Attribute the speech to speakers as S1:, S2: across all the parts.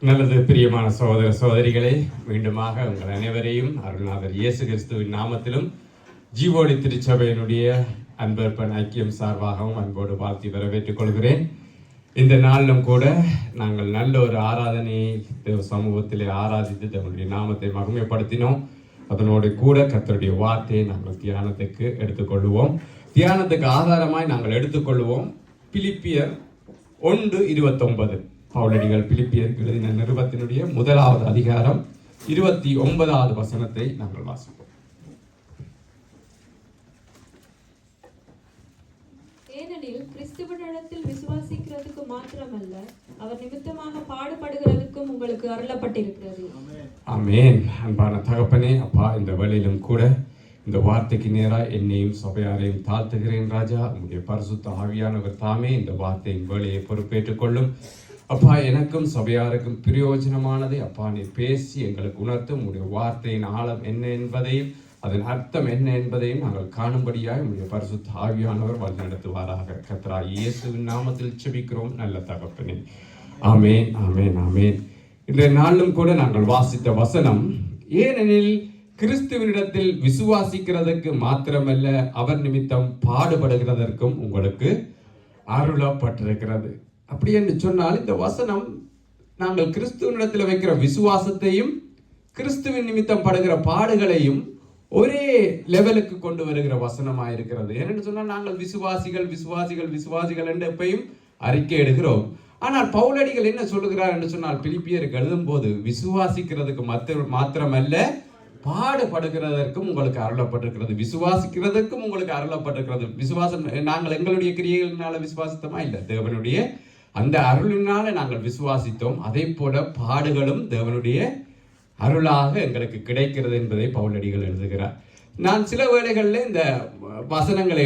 S1: நல்லது. பிரியமான சகோதர சகோதரிகளே, மீண்டுமாக உங்கள் அனைவரையும் அருள்நாதர் இயேசு கிறிஸ்துவின் நாமத்திலும் ஜீவோடி திருச்சபையினுடைய அன்பர்பன் ஐக்கியம் சார்பாகவும் அன்போடு வாழ்த்தி வரவேற்றுக் கொள்கிறேன். இந்த நாளிலும் கூட நாங்கள் நல்ல ஒரு ஆராதனையை தேவ சமூகத்திலே ஆராதித்து தன்னுடைய நாமத்தை மகிமைப்படுத்தினோம். அதனோடு கூட கர்த்தருடைய வார்த்தையை நாங்கள் தியானத்துக்கு எடுத்துக்கொள்வோம். தியானத்துக்கு ஆதாரமாய் நாங்கள் எடுத்துக்கொள்வோம் பிலிப்பியர் 1:29. பவுலடிகள் பிலிப்பியருக்கு எழுதின நிருபத்தினுடைய 1வது அதிகாரம் 29வது வசனத்தை நாங்கள் வாசிப்போம்.
S2: ஏனெனில் கிறிஸ்துவனிடத்தில் விசுவாசிக்கிறதுக்கு மாத்திரமல்ல, அவர் நிமித்தமாக பாடுபடுகிறதுக்கும் உங்களுக்கு அருளப்பட்டிருக்கிறது.
S1: ஆமென். அன்பான தகப்பனே, அப்பா, இந்த வேளையிலும் கூட இந்த வார்த்தைக்கு நேராக என்னையும் சபையாரையும் தாழ்த்துகிறேன் ராஜா. உங்களுடைய பரிசுத்த ஆவியானவர் தாமே இந்த வார்த்தையின் வேலையை பொறுப்பேற்றுக் கொள்ளும். அப்பா, எனக்கும் சபையாருக்கும் பிரயோஜனமானதை அப்பா நீ பேசி எங்களுக்கு உணர்த்தும். உங்களுடைய வார்த்தையின் ஆழம் என்ன என்பதையும் அதன் அர்த்தம் என்ன என்பதையும் நாங்கள் காணும்படியாக உங்களுடைய பரிசுத்த ஆவியானவர் வழிநடத்துவாராக. கர்த்தராகிய இயேசுவின் நாமத்தில் செபிக்கிறோம் நல்ல தகப்பனே. ஆமென், ஆமென், ஆமென். இன்றைய நாளிலும் கூட நாங்கள் வாசித்த வசனம், ஏனெனில் கிறிஸ்துவனிடத்தில் விசுவாசிக்கிறதுக்கு மாத்திரமல்ல, அவர் நிமித்தம் பாடுபடுகிறதற்கும் உங்களுக்கு அருளப்பட்டிருக்கிறது. அப்படி என்று சொன்னால் இந்த வசனம் நாங்கள் கிறிஸ்துவனிடத்தில் வைக்கிற விசுவாசத்தையும் கிறிஸ்துவின் நிமித்தம் படுகிற பாடுகளையும் ஒரே லெவலுக்கு கொண்டு வருகிற வசனமாக இருக்கிறது. ஏனென்று சொன்னால் நாங்கள் விசுவாசிகள் விசுவாசிகள் விசுவாசிகள் என்று எப்பயும் அறிக்கை எடுக்கிறோம். ஆனால் பவுலடிகள் என்ன சொல்லுகிறார் என்று சொன்னால், பிலிப்பியருக்கு எழுதும் போது விசுவாசிக்கிறதுக்கு மாத்திரமல்ல, பாடுபடுகிறதற்கும் உங்களுக்கு அருளப்பட்டிருக்கிறது. விசுவாசிக்கிறதற்கும் உங்களுக்கு அருளப்பட்டிருக்கிறது. விசுவாசம் நாங்கள் எங்களுடைய கிரியைகளினால விசுவாசித்தோமா? இல்லை, தேவனுடைய அந்த அருளினால நாங்கள் விசுவாசித்தோம். அதே போல பாடுகளும் தேவனுடைய அருளாக எங்களுக்கு கிடைக்கிறது என்பதை பவுலடிகள் எழுதுகிறார். நான் சில வேளைகளில் இந்த வசனங்களை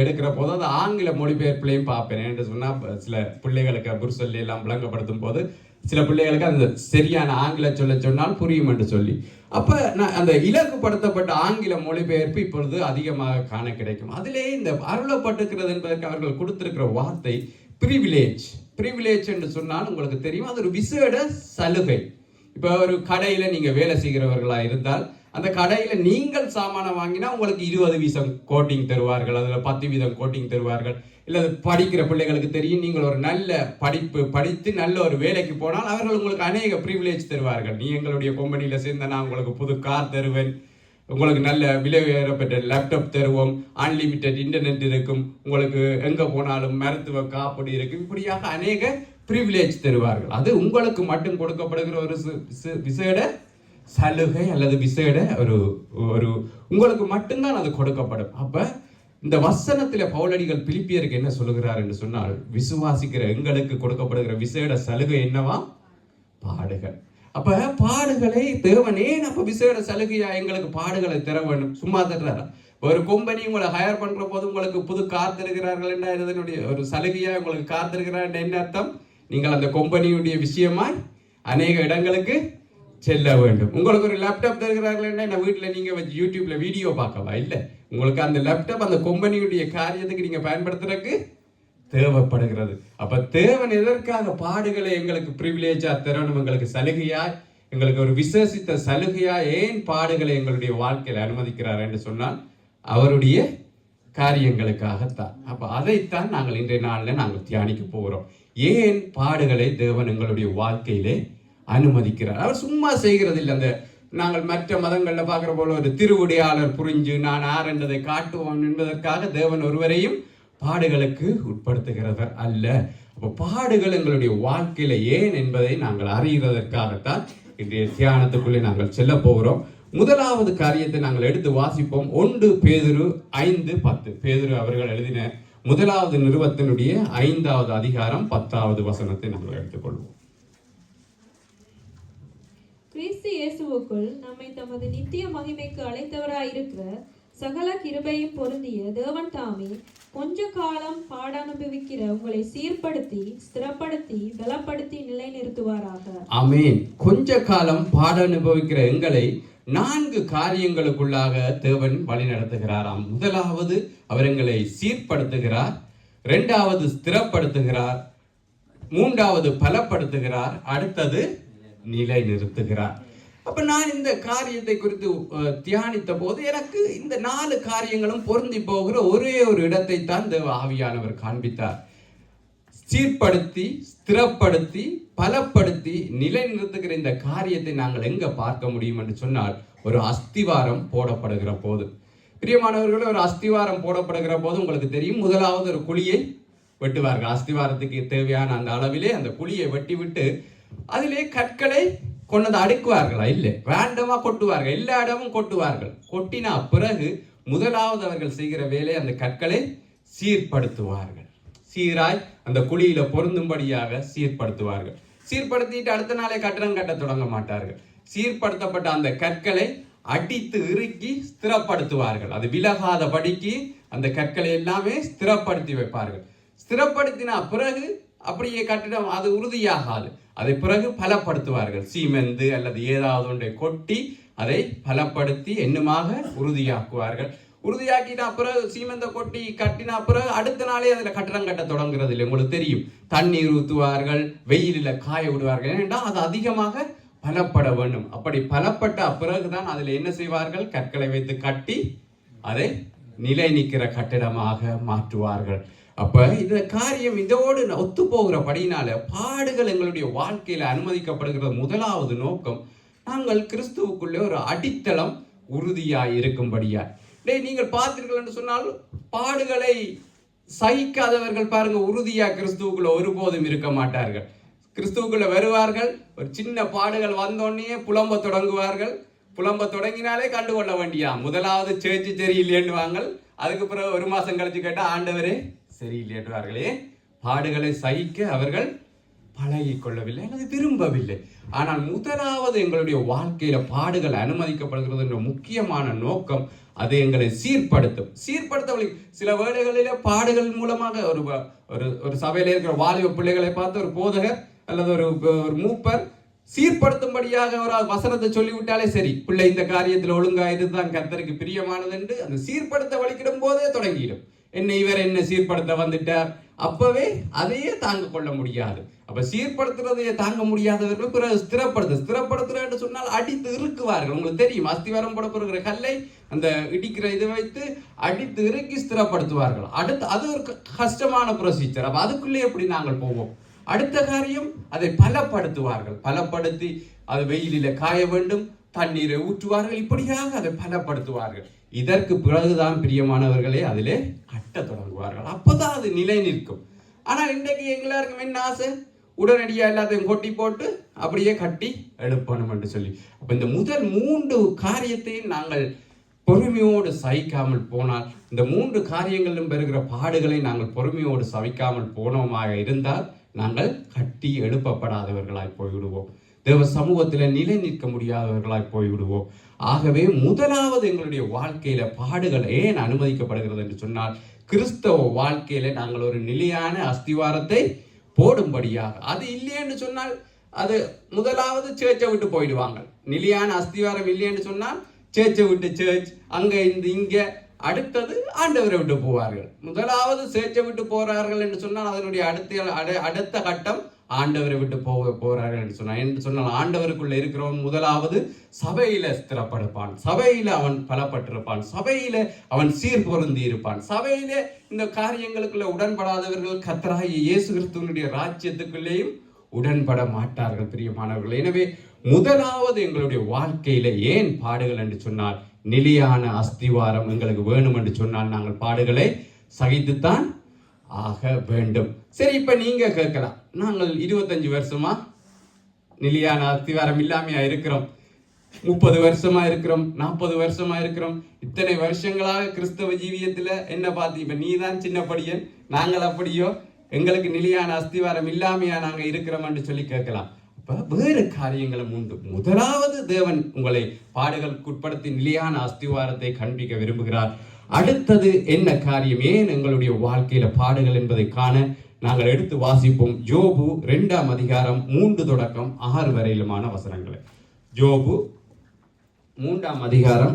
S1: எடுக்கிற போது அது ஆங்கில மொழிபெயர்ப்பிலையும் பார்ப்பேன். என்று சொன்னால் சில பிள்ளைகளுக்கு புருசல்லி எல்லாம் விளங்கப்படுத்தும் போது சில பிள்ளைகளுக்கு அந்த சரியான ஆங்கில சொல்ல சொன்னால் புரியும் என்று சொல்லி, அப்போ நான் அந்த இலக்குப்படுத்தப்பட்ட ஆங்கில மொழிபெயர்ப்பு இப்பொழுது அதிகமாக காண கிடைக்கும். அதிலே இந்த அருளப்பட்டிருக்கிறது என்பதற்கு அவர்கள் கொடுத்திருக்கிற வார்த்தை பிரிவிலேஜ் என்று சொன்னால் உங்களுக்கு தெரியும், அது ஒரு விசேட சலுகை. இப்போ ஒரு கடையில் நீங்கள் வேலை செய்கிறவர்களா இருந்தால் அந்த கடையில் நீங்கள் சாமானம் வாங்கினா உங்களுக்கு 20% கோட்டிங் தருவார்கள், அதில் 10% கோட்டிங் தருவார்கள். இல்லை படிக்கிற பிள்ளைகளுக்கு தெரியும், நீங்கள் ஒரு நல்ல படித்து நல்ல ஒரு வேலைக்கு போனால் அவர்கள் உங்களுக்கு அநேக ப்ரிவிலேஜ் தருவார்கள். நீ எங்களுடைய கம்பெனியில் சேர்ந்த நான் உங்களுக்கு புது கார் தருவேன், உங்களுக்கு நல்ல விலை உயரப்பட்ட லேப்டாப் தருவோம், அன்லிமிட்டெட் இன்டர்நெட் இருக்கும், உங்களுக்கு எங்கே போனாலும் மருத்துவ காப்பீடு இருக்கும், இப்படியாக அநேக ப்ரிவிலேஜ் தருவார்கள். அது உங்களுக்கு மட்டும் கொடுக்கப்படுகிற ஒரு விசேட சலுகை அல்லது விசேட ஒரு உங்களுக்கு மட்டும்தான் அது கொடுக்கப்படும். அப்போ இந்த வசனத்தில் பவுலடிகள் பிலிப்பியருக்கு என்ன சொல்லுகிறார் என்று சொன்னால், விசுவாசிக்கிற எங்களுக்கு கொடுக்கப்படுகிற விசேட சலுகை என்னவா? பாடுகள். அப்ப பாடுகளை தேவனே நம்ம விசேட சலுகையா எங்களுக்கு பாடுகளை தர வேண்டும். சும்மா தர்றாரா? ஒரு கம்பெனி உங்களை ஹயர் பண்ற போது உங்களுக்கு புது கார் தருகிறார்கள் என்ற இதனுடைய ஒரு சலுகையா உங்களுக்கு கார் தருகிறார் என்ன அர்த்தம்? நீங்கள் அந்த கம்பெனியுடைய விஷயமாய் அநேக இடங்களுக்கு செல்ல வேண்டும். உங்களுக்கு ஒரு லேப்டாப் தருகிறார்கள் என்ன வீட்டில் நீங்க வச்சு யூடியூப்ல வீடியோ பார்க்கவா? இல்லை, உங்களுக்கு அந்த லேப்டாப் அந்த கம்பெனியுடைய காரியத்துக்கு நீங்க பயன்படுத்துறதுக்கு தேவைப்படுகிறது. அப்ப தேவன் எதற்காக பாடுகளை எங்களுக்கு பிரிவிலேஜா தரணும், எங்களுக்கு சலுகையா, எங்களுக்கு ஒரு விசேஷித்த சலுகையா ஏன் பாடுகளை எங்களுடைய வாழ்க்கையில் அனுமதிக்கிறார் என்று சொன்னால் அவருடைய காரியங்களுக்காகத்தான். அப்ப அதைத்தான் நாங்கள் இன்றைய நாளில் நாங்கள் தியானிக்க போகிறோம். ஏன் பாடுகளை தேவன் எங்களுடைய வாழ்க்கையிலே அனுமதிக்கிறார்? அவர் சும்மா செய்கிறது இல்லை. அந்த நாங்கள் மற்ற மதங்களில் பார்க்குற போல ஒரு திருவுடையாளர் புரிஞ்சு நான் ஆர் என்றதை காட்டுவோம் என்பதற்காக தேவன் ஒருவரையும் பாடுகளுக்கு உட்படுத்துகிறவர் அல்ல. அப்போ பாடுகள் எங்களுடைய வாழ்க்கையில ஏன் என்பதை நாங்கள் அறிகிறதற்காகத்தான் இன்றைய தியானத்துக்குள்ளே நாங்கள் செல்ல போகிறோம். முதலாவது காரியத்தை நாங்கள் எடுத்து வாசிப்போம். 1 பேதுரு 5:10. பேதுரு அவர்கள் எழுதின 1வது நிருபத்தினுடைய 5வது அதிகாரம் 10வது வசனத்தை நாங்கள் எடுத்துக்கொள்வோம்.
S2: கிறிஸ்து இயேசுவுக்குள் நம்மை தமது நித்திய மகிமைக்கு அழைத்தவராயிருக்கிற சகல கிருபையும் பொருந்திய தேவன் தாமே கொஞ்ச காலம் பாடானுபவிக்கிற உங்களை சீர்படுத்தி ஸ்திரப்படுத்தி பலப்படுத்தி நிலைநிறுத்துவாராக.
S1: ஆமென். கொஞ்ச காலம் பாடானுபவிக்கிற எங்களை 4 காரியங்களுக்குள்ளாக தேவன் வழி நடத்துகிறாராம். முதலாவது அவர் எங்களை சீர்படுத்துகிறார், 2வது ஸ்திரப்படுத்துகிறார், மூன்றாவது பலப்படுத்துகிறார், அடுத்தது நிலை நிறுத்துகிறார். அப்ப நான் இந்த காரியத்தை குறித்து தியானித்த போது எனக்கு இந்த 4 காரியங்களும் பொருந்தி போகிற ஒரே ஒரு இடத்தை தான் தேவ ஆவியானவர் காண்பித்தார். சீர்படுத்தி, ஸ்திரப்படுத்தி, பலப்படுத்தி, நிலை நிறுத்துகிற இந்த காரியத்தை நாங்கள் எங்க பார்க்க முடியும் என்று சொன்னால், ஒரு அஸ்திவாரம் போடப்படுகிற போது. பிரியமானவர்களே, ஒரு அஸ்திவாரம் போடப்படுகிற போது உங்களுக்கு தெரியும், முதலாவது ஒரு குழியை வெட்டுவார்கள். அஸ்திவாரத்துக்கு தேவையான அந்த அளவிலே அந்த குழியை வெட்டி விட்டு அதிலே கற்களை கொண்டது அடுக்குவார்களா? இல்லை, ரேண்டமா கொட்டுவார்கள், எல்லா இடமும் கொட்டுவார்கள். கொட்டினா பிறகு முதலாவது அவர்கள் செய்கிற வேலை அந்த கற்களை சீர்படுத்துவார்கள். சீராய் அந்த குழியில பொருந்தும்படியாக சீர்படுத்துவார்கள். சீர்படுத்திட்டு அடுத்த நாளே கட்டடம் கட்ட தொடங்க மாட்டார்கள். சீர்படுத்தப்பட்ட அந்த கற்களை அடித்து இறுக்கி ஸ்திரப்படுத்துவார்கள். அது விலகாத படிக்கு அந்த கற்களை எல்லாமே ஸ்திரப்படுத்தி வைப்பார்கள். ஸ்திரப்படுத்தினா பிறகு அப்படியே கட்டிடம் அது உறுதியாகாது. அதை பிறகு பலப்படுத்துவார்கள். சீமெந்து அல்லது ஏதாவது ஒன்றை கொட்டி அதை பலப்படுத்தி என்னமாக உறுதியாக்குவார்கள். உறுதியாக்கினா பிறகு சீமெந்த கொட்டி கட்டினா பிறகு அடுத்த நாளே அதில் கட்டடம் கட்ட தொடங்குறது இல்லை. உங்களுக்கு தெரியும், தண்ணீர் ஊற்றுவார்கள், வெயிலில் காய விடுவார்கள். ஏனென்றா அது அதிகமாக பலப்பட வேண்டும். அப்படி பலப்பட்ட பிறகுதான் அதில் என்ன செய்வார்கள்? கற்களை வைத்து கட்டி அதை நிலை நிற்கிற கட்டிடமாக மாற்றுவார்கள். அப்ப இந்த காரியம் இதோடு ஒத்து போகிறபடினால பாடுகள் எங்களுடைய வாழ்க்கையில அனுமதிக்கப்படுகிற முதலாவது நோக்கம், நாங்கள் கிறிஸ்துவுக்குள்ளே ஒரு அடித்தளம் உறுதியாய் இருக்கும்படியா. நீங்கள் பார்த்தீர்கள் என்று சொன்னால், பாடுகளை சகிக்காதவர்கள் பாருங்க, உறுதியா கிறிஸ்துவுக்குள்ள ஒருபோதும் இருக்க மாட்டார்கள். கிறிஸ்துவுக்குள்ள வருவார்கள், ஒரு சின்ன பாடுகள் வந்தோடனே புலம்ப தொடங்குவார்கள். புலம்ப தொடங்கினாலே கண்டுகொள்ள வேண்டியா, முதலாவது சேர்ச்சி சரியில்லைன்னுவாங்க. அதுக்கு பிறகு ஒரு மாசம் கழிச்சு கேட்டா ஆண்டவரே சரியில்லைன்றார்களே. பாடுகளை சகிக்க அவர்கள் பழகி கொள்ளவில்லை அல்லது விரும்பவில்லை. ஆனால் முதலாவது எங்களுடைய வாழ்க்கையில பாடுகள் அனுமதிக்கப்படுகிறது என்ற முக்கியமான நோக்கம், அது எங்களை சீர்படுத்தும். சீர்படுத்த சில வேளைகளில பாடுகள் மூலமாக ஒரு சபையில இருக்கிற வாலிப பிள்ளைகளை பார்த்து ஒரு போதகர் அல்லது ஒரு மூப்பர் சீர்படுத்தும்படியாக ஒரு வசனத்தை சொல்லிவிட்டாலே சரி, பிள்ளை இந்த காரியத்தில் ஒழுங்கா இதுதான் கர்த்தருக்கு பிரியமானது என்று அந்த சீர்படுத்த வலிக்கிடும் போதே தொடங்கிடும். இவர் என்ன சீர்படுத்த வந்துட்டார், அப்பவே அதையே தாங்க கொள்ள முடியாது. அப்ப சீர்படுத்துறதையே தாங்க முடியாதவர்கள் பிறகு ஸ்திரப்படுத்துற சொன்னால் அடித்து இறுக்குவார்கள். உங்களுக்கு தெரியும், அஸ்திவாரம் போடப்படுகிற கல்லை அந்த இடிக்கிற இதை வைத்து அடித்து இறுக்கி ஸ்திரப்படுத்துவார்கள். அடுத்து அது ஒரு கஷ்டமான ப்ரொசீஜர். அப்ப அதுக்குள்ளே எப்படி நாங்கள் போவோம்? அடுத்த காரியம், அதை பலப்படுத்துவார்கள். பலப்படுத்தி அது வெயிலில காய வேண்டும், தண்ணீரை ஊற்றுவார்கள், இப்படியாக அதை பலப்படுத்துவார்கள். இதற்கு பிறகுதான் பிரியமானவர்களே அதிலே கட்ட தொடங்குவார்கள். அப்பதான் அது நிலை நிற்கும். ஆனால் இன்றைக்கு எல்லாருக்கும் என்ன ஆசை? உடனடியாக எல்லாத்தையும் கொட்டி போட்டு அப்படியே கட்டி எழுப்பணும் என்று சொல்லி. அப்ப இந்த முதல் 3 காரியத்தையும் நாங்கள் பொறுமையோடு சகிக்காமல் போனால், இந்த 3 காரியங்களிலும் பெறுகிற பாடுகளை நாங்கள் பொறுமையோடு சகிக்காமல் போனோமாக இருந்தால், நாங்கள் கட்டி எழுப்பப்படாதவர்களாய் போய்விடுவோம். தேவ சமூகத்தில் நிலை நிற்க முடியாதவர்களாய் போய்விடுவோம். ஆகவே முதலாவது எங்களுடைய வாழ்க்கையில பாடுகள் ஏன் அனுமதிக்கப்படுகிறது என்று சொன்னால், கிறிஸ்தவ வாழ்க்கையில நாங்கள் ஒரு நிலையான அஸ்திவாரத்தை போடும்படியாக. அது இல்லையென்று சொன்னால், அது முதலாவது சேர்ச்சை விட்டு போயிடுவாங்க. நிலையான அஸ்திவாரம் இல்லையென்று சொன்னால் சேர்ச்சை விட்டு சேர்ச், அங்க இங்க, அடுத்தது ஆண்டவரை விட்டு போவார்கள். முதலாவது சேர்ச்சை விட்டு போறார்கள் என்று சொன்னால் அதனுடைய அடுத்த கட்டம் ஆண்டவரை விட்டு போறார்கள் என்று சொன்னால் ஆண்டவருக்குள்ள இருக்கிறவன் முதலாவது சபையில ஸ்திரப்படுப்பான், சபையில அவன் பலப்பட்டிருப்பான், சபையில அவன் சீர்பொருந்தி இருப்பான். சபையில இந்த காரியங்களுக்குள்ள உடன்படாதவர்கள் கர்த்தராகிய இயேசு கிறிஸ்துவினுடைய ராஜ்யத்துக்குள்ளேயும் உடன்பட மாட்டார்கள். பிரியமானவர்கள், எனவே முதலாவது எங்களுடைய வாழ்க்கையில ஏன் பாடுகள் என்று சொன்னால், நிலையான அஸ்திவாரம் எங்களுக்கு வேணும் என்று சொன்னால் நாங்கள் பாடுகளை சகித்துத்தான் ஆக வேண்டும். சரி, இப்ப நீங்க கேட்கலாம், நாங்கள் 25 வருஷமா நிலையான அஸ்திவாரம் இல்லாமையா இருக்கிறோம், 30 வருஷமா இருக்கிறோம், 40 வருஷமா இருக்கிறோம், இத்தனை வருஷங்களாக கிறிஸ்தவ ஜீவியத்துல என்ன பார்த்து இப்ப நீ தான் சின்ன படியன், நாங்கள் அப்படியோ, எங்களுக்கு நிலையான அஸ்திவாரம் இல்லாமையா நாங்க இருக்கிறோம் என்று சொல்லி கேட்கலாம். வேறு காரியங்களும் உண்டு. முதலாவது தேவன் உங்களை பாடுகளுக்கு உட்படுத்தி நிலையான அஸ்திவாரத்தை காண்பிக்க விரும்புகிறார். அடுத்தது என்ன காரியம், ஏன் எங்களுடைய வாழ்க்கையில பாடுகள் என்பதை காண நாங்கள் எடுத்து வாசிப்போம். யோபு 2ஆம் அதிகாரம் 3 தொடக்கம் 6 வரையிலுமான வசனங்களை. யோபு 2ஆம் அதிகாரம்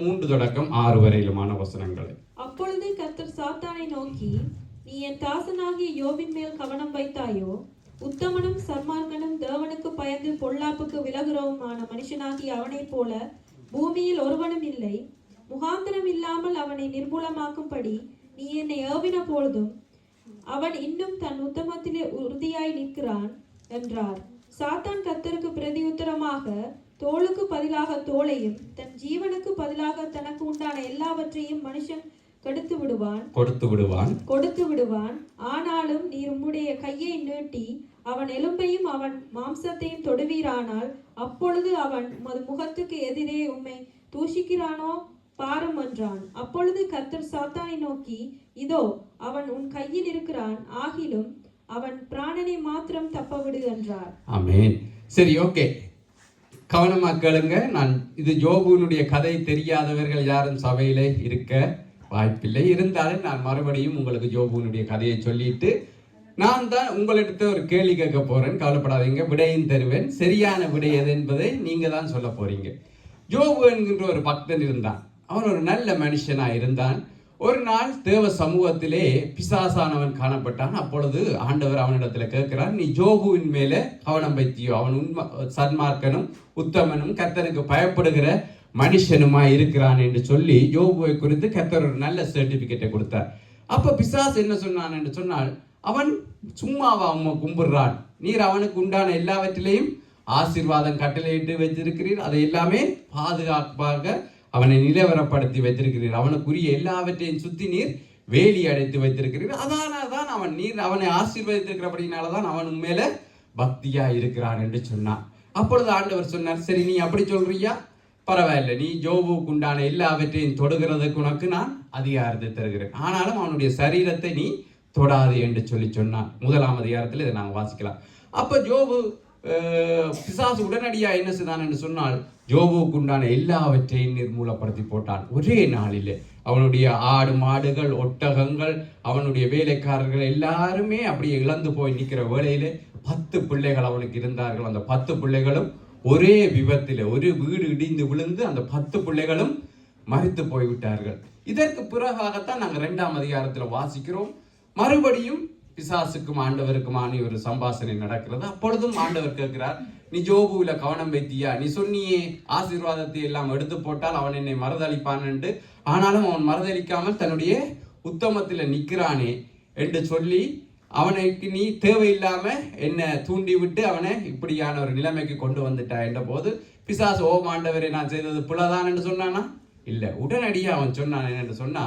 S1: 3 தொடக்கம் 6 வரையிலுமான வசனங்களை.
S2: அப்பொழுது கர்த்தர் சாத்தானை நோக்கி, நீ என் தாசனாகிய யோபின் மேல் கவனம் வைத்தாயோ? உத்தமனும் சன்மார்க்கனும் தேவனுக்கு பயந்து பொல்லாப்புக்கு விலகுறவுமான மனுஷனாகிய அவனைப் போல பூமியில் ஒருவனும் இல்லை. முகாந்திரம் இல்லாமல் அவனை நிர்மூலமாக்கும்படி நீ என்னை ஏவின பொழுதும் அவன் இன்னும் தன் உத்தமத்திலே உறுதியாய் நிற்கிறான் என்றார். சாத்தான் கர்த்தருக்கு பிரதியுத்தரமாக, தோளுக்கு பதிலாக தோளையும் தன் ஜீவனுக்கு பதிலாக தனக்கு உண்டான எல்லாவற்றையும் மனுஷன் கொடுத்து விடுவான். ஆனாலும் நீர் உம்முடைய கையை நீட்டி அவன் எலும்பையும் அவன் மாம்சத்தையும் தொடுவீரானால் அப்பொழுது அவன் உமது முகத்துக்கு எதிரே உம்மை தூஷிக்கிறானோ பாரும் என்றான். அப்பொழுது கர்த்தர் சாத்தானை நோக்கி, இதோ அவன் உன் கையில் இருக்கிறான், ஆகிலும் அவன் பிராணனை மாத்திரம் தப்பவிடு என்றார்.
S3: ஆமென். சரி, ஓகே, கவனமா கேளுங்க. நான் இது யோபுவினுடைய கதை தெரியாதவர்கள் யாரும் சபையிலே இருக்க வாய்ப்பில்லை. இருந்தாலும் நான் மறுபடியும் உங்களுக்கு யோபுவினுடைய கதையை சொல்லிட்டு நான் தான் உங்களிடத்த ஒரு கேள்வி கேட்க போறேன். கவலைப்படாதீங்க, விடையும் தருவேன். சரியான விடை எது என்பதை நீங்க தான் சொல்ல போறீங்க. யோபு என்கின்ற ஒரு பக்தன் இருந்தான். அவன் ஒரு நல்ல மனுஷனா இருந்தான். ஒரு நாள் தேவ சமூகத்திலே பிசாசானவன் காணப்பட்டான். அப்பொழுது ஆண்டவர் அவனிடத்துல கேட்கிறார், நீ யோபுவின் மேல கவனம் வைத்தியோ? அவன் சன்மார்க்கனும் உத்தமனும் கர்த்தருக்கு பயப்படுகிற மனுஷனுமா இருக்கிறான் என்று சொல்லி யோபுவை குறித்து கர்த்தர் ஒரு நல்ல சர்டிபிகேட்டை கொடுத்தார். அப்ப பிசாசு என்ன சொன்னான் என்று சொன்னால், அவன் சும்மாவா அம்மா கும்பிடுறான், நீர் அவனுக்கு உண்டான எல்லாவற்றிலையும் ஆசீர்வாதம் கட்டளையிட்டு வைத்திருக்கிறீர், அதை எல்லாமே பாதுகாப்பாக அவனை நிலவரப்படுத்தி வைத்திருக்கிறீர், அவனுக்குரிய எல்லாவற்றையும் சுத்தி நீர் வேலி அடைத்து வைத்திருக்கிறீர், அதானதான் அவன் நீர் அவனை ஆசீர்வதித்திருக்கிறபடினாலதான் அவன் உண்மையில பக்தியா இருக்கிறான் என்று சொன்னான். அப்பொழுது ஆண்டவர் சொன்னார், சரி நீ அப்படி சொல்றியா, பரவாயில்லை, நீ யோபுவுக்கு உண்டான எல்லாவற்றையும் தொடுகிறதுக்கு உனக்கு நான் அதிகாரத்தை தருகிறேன், ஆனாலும் அவனுடைய சரீரத்தை நீ தொடாது என்று சொன்னான். 1ஆம் அதிகாரத்தில் இதை நாங்கள் வாசிக்கலாம். அப்ப யோபு பிசாசு உடனடியா என்ன செய்தான் என்று சொன்னால், யோபுவுக்கு உண்டான எல்லாவற்றையும் நிர்மூலப்படுத்தி போட்டான். ஒரே நாளிலே அவனுடைய ஆடு மாடுகள் ஒட்டகங்கள் அவனுடைய வேலைக்காரர்கள் எல்லாருமே அப்படியே இழந்து போய் நிற்கிற வேளையிலே 10 பிள்ளைகள் அவனுக்கு இருந்தார்கள். அந்த 10 பிள்ளைகளும் ஒரே விபத்தில் ஒரு வீடு இடிந்து விழுந்து அந்த 10 பிள்ளைகளும் மரித்து போய்விட்டார்கள். இதற்கு பிறகாகத்தான் நாங்கள் 2ஆம் அதிகாரத்தில் வாசிக்கிறோம். மறுபடியும் பிசாசுக்கும் ஆண்டவருக்குமான ஒரு சம்பாஷணை நடக்கிறது. அப்பொழுதும் ஆண்டவர் கேட்கிறார், நீ யோபுவில கவனம் வைத்தியா? நீ சொன்னியே ஆசீர்வாதத்தை எல்லாம் எடுத்து போட்டால் அவன் என்னை மறுதளிப்பான் என்று, ஆனாலும் அவன் மறுதளிக்காமல் தன்னுடைய உத்தமத்துல நிற்கிறானே என்று சொல்லி அவனுக்கு நீ தேவையில்லாம என்ன தூண்டி விட்டு அவனை இப்படியான ஒரு நிலைமைக்கு கொண்டு வந்துட்டா என்ற போது பிசாசு, ஓ ஆண்டவரை நான் செய்தது பிழைதான் என்று சொன்னானா? இல்லை. உடனடியாக அவன் சொன்னான் என்று சொன்னா,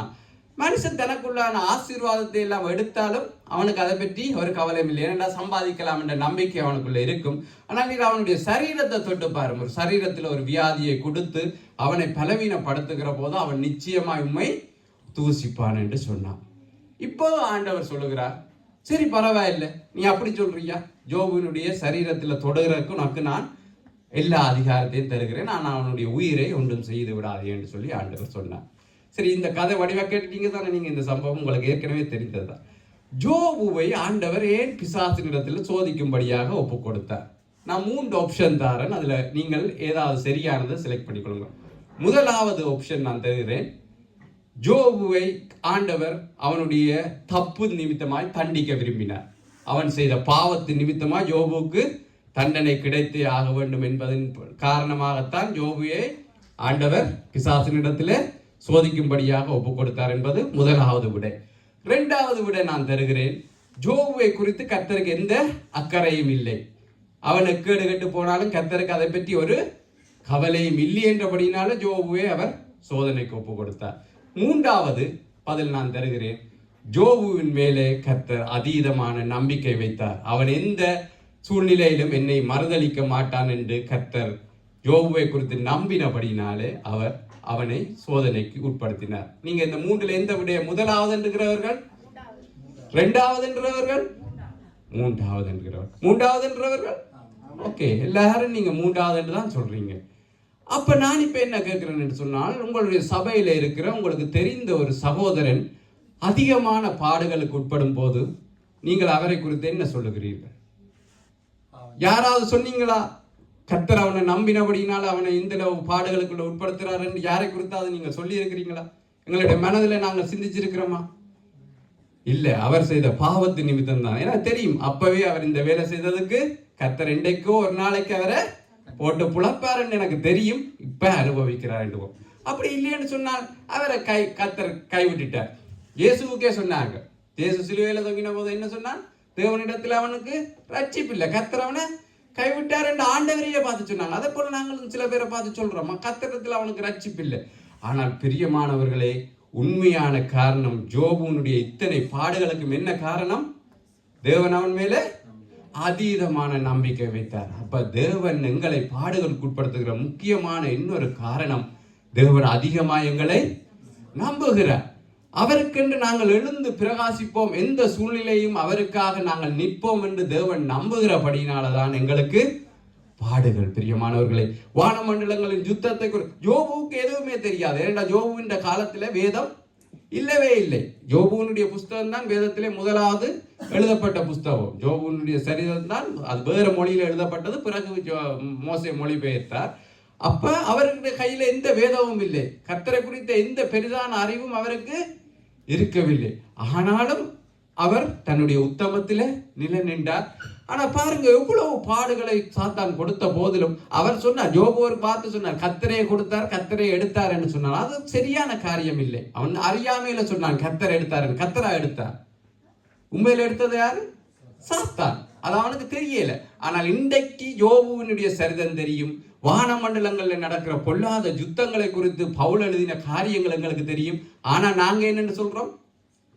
S3: மனுஷன் தனக்குள்ளான ஆசீர்வாதத்தை எல்லாம் எடுத்தாலும் அவனுக்கு அதை பற்றி ஒரு கவலை இல்லை, ஏனென்றா சம்பாதிக்கலாம் என்ற நம்பிக்கை அவனுக்குள்ள இருக்கும். ஆனால் நீர் அவனுடைய சரீரத்தை தொட்டு பாருங்க, ஒரு சரீரத்தில் ஒரு வியாதியை கொடுத்து அவனை பலவீனப்படுத்துகிற போது அவன் நிச்சயமாய் உண்மை தூசிப்பான் என்று சொன்னான். இப்போ ஆண்டவர் சொல்லுகிறார், சரி பரவாயில்லை, நீ அப்படி சொல்றியா, யோபுவினுடைய சரீரத்தில் தொடுகிறதுக்கு உனக்கு நான் எல்லா அதிகாரத்தையும் தருகிறேன், நான் அவனுடைய உயிரை ஒன்றும் செய்து விடாதே என்று சொல்லி ஆண்டவர் சொன்னார். சரி, இந்த கதை வடிவா கேட்டுட்டீங்க தானே நீங்க. இந்த சம்பவம் உங்களுக்கு ஏற்கனவே தெரிந்ததுதான். யோபுவை ஆண்டவர் ஏன் பிசாசினிடத்தில் சோதிக்கும்படியாக ஒப்பு கொடுத்தார்? நான் 3 ஆப்ஷன் தரேன், அதுல நீங்கள் ஏதாவது சரியானதை செலக்ட் பண்ணிக்கொள்ளுங்க. முதலாவது ஆப்ஷன் நான் தருகிறேன், யோபுவை ஆண்டவர் அவனுடைய தப்பு நிமித்தமாய் தண்டிக்க விரும்பினார். அவன் செய்த பாவத்தின் நிமித்தமாய் யோபுவுக்கு தண்டனை கிடைத்தே ஆக வேண்டும் என்பதன் காரணமாகத்தான் யோபுவை ஆண்டவர் பிசாசினிடத்தில் சோதிக்கும்படியாக ஒப்பு கொடுத்தார் என்பது முதலாவது விடை. 2வது விடை நான் தருகிறேன், யோபுவை குறித்து கர்த்தருக்கு எந்த அக்கறையும் இல்லை, அவனுக்கு கேடு கெட்டு போனாலும் கர்த்தருக்கு அதை பற்றி ஒரு கவலையும் இல்லை என்றபடினால யோபுவை அவர் சோதனைக்கு ஒப்பு கொடுத்தார். 3வது பதில் நான் தருகிறேன், யோபுவின் மேலே கர்த்தர் அதீதமான நம்பிக்கை வைத்தார். அவன் எந்த சூழ்நிலையிலும் என்னை மறுதளிக்க மாட்டான் என்று கர்த்தர் யோபுவை குறித்து நம்பினபடினாலே அவர் அவனை சோதனைக்கு உட்படுத்தினார். நீங்க இந்த 3ல் எந்த விடைய முதலாவது என்கிறவர்கள், 2வது என்கிறவர்கள், 3வது என்கிறவர்கள், 3வது என்கிறவர்கள்? ஓகே, எல்லாரும் நீங்க 3வது என்று தான் சொல்றீங்க. அப்ப நான் இப்ப என்ன கேட்கிறேன்னு சொன்னால், உங்களுடைய சபையில இருக்கிற உங்களுக்கு தெரிந்த ஒரு சகோதரன் அதிகமான பாடுகளுக்கு உட்படும் போது நீங்கள் அவரை குறித்து என்ன சொல்லுகிறீர்கள்? யாராவது சொன்னீங்களா, கர்த்தர் அவனை நம்பினபடினால அவனை இந்த பாடுகளுக்குள்ள உட்படுத்துறாரு என்று யாரை குறித்தாவது நீங்க சொல்லி இருக்கிறீங்களா? எங்களுடைய மனதில் நாங்கள் சிந்திச்சிருக்கிறோமா? இல்ல, அவர் செய்த பாவத்து நிமித்தம் தான். ஏன்னா தெரியும், அப்பவே அவர் இந்த வேலை செய்ததுக்கு கர்த்தர் இன்றைக்கோ ஒரு நாளைக்கு அவரை போட்டு புலப்பாருன்னு எனக்கு தெரியும், இப்ப அனுபவிக்கிறார். அப்படி இல்லைன்னு சொன்னால் அவரை கர்த்தர் கைவிட்டுட்டார். இயேசுக்கே சொன்னாங்க, இயேசு சிலுவையில தொங்கின போது என்ன சொன்னான்? தேவனிடத்தில் அவனுக்கு ரட்சிப்பு இல்லை, கர்த்தர் அவனை கைவிட்டார் என்று ஆண்டவரையே பார்த்து சொன்னாங்க. அதே போல நாங்களும் சில பேரை பார்த்து சொல்றோம், கர்த்தரிடத்தில் அவனுக்கு ரட்சிப்பு இல்லை. ஆனால் பிரியமானவர்களே, உண்மையான காரணம் ஜோபுனுடைய இத்தனை பாடுகளுக்கும் என்ன காரணம்? தேவன் அவன் மேல அதீதமான நம்பிக்கை வைத்தார். அப்ப தேவன் எங்களை பாடுகளுக்கு உட்படுத்துகிற முக்கியமான இன்னொரு காரணம், தேவன் அதிகமாக எங்களை நம்புகிறார். அவருக்கென்று நாங்கள் எழுந்து பிரகாசிப்போம், எந்த சூழ்நிலையும் அவருக்காக நாங்கள் நிற்போம் என்று தேவன் நம்புகிறபடினால்தான் எங்களுக்கு பாடுகள். பிரியமானவர்களே, வானமண்டலங்களின் யுத்தத்தை யோபுவுக்கு எதுவுமே தெரியாது. ஏன்னா யோபுவின் காலத்துல வேதம் இல்லவே இல்லை. யோபுவினுடைய புஸ்தகம் தான் வேதத்திலே முதலாவது எழுதப்பட்ட புஸ்தகம். யோபுவினுடைய சரிதம் தான், அது வேற மொழியில எழுதப்பட்டது. பிறகு மோசே மொழிபெயர்த்தார். அப்ப அவருடைய கையில எந்த வேதமும் இல்லை, கர்த்தரை குறித்த எந்த பெரிதான அறிவும் அவருக்கு இருக்கவில்லை. ஆனாலும் அவர் தன்னுடைய உத்தமத்தில நிலை நின்றார். ஆனா பாருங்க, எவ்வளவு பாடுகளை சாத்தான் கொடுத்த போதிலும் அவர் சொன்னார், யோபுவை பார்த்து சொன்னார், கர்த்தரே கொடுத்தார், கர்த்தரே எடுத்தார் என்று சொன்னார். அது சரியான காரியம் இல்லை. அவன் அறியாமையில சொன்னான் கர்த்தர் எடுத்தார், கர்த்தரா எடுத்தார். உண்மையில எடுத்தது யாரு? சாத்தான். அது அவனுக்கு தெரியல. ஆனால் இன்றைக்கு யோபுவினுடைய சரிதம் தெரியும். வானமண்டலங்கள்ல நடக்கிற பொல்லாத யுத்தங்களை குறித்து பவுல் எழுதின காரியங்கள் எங்களுக்கு தெரியும். ஆனா நாங்க என்னன்னு சொல்றோம்?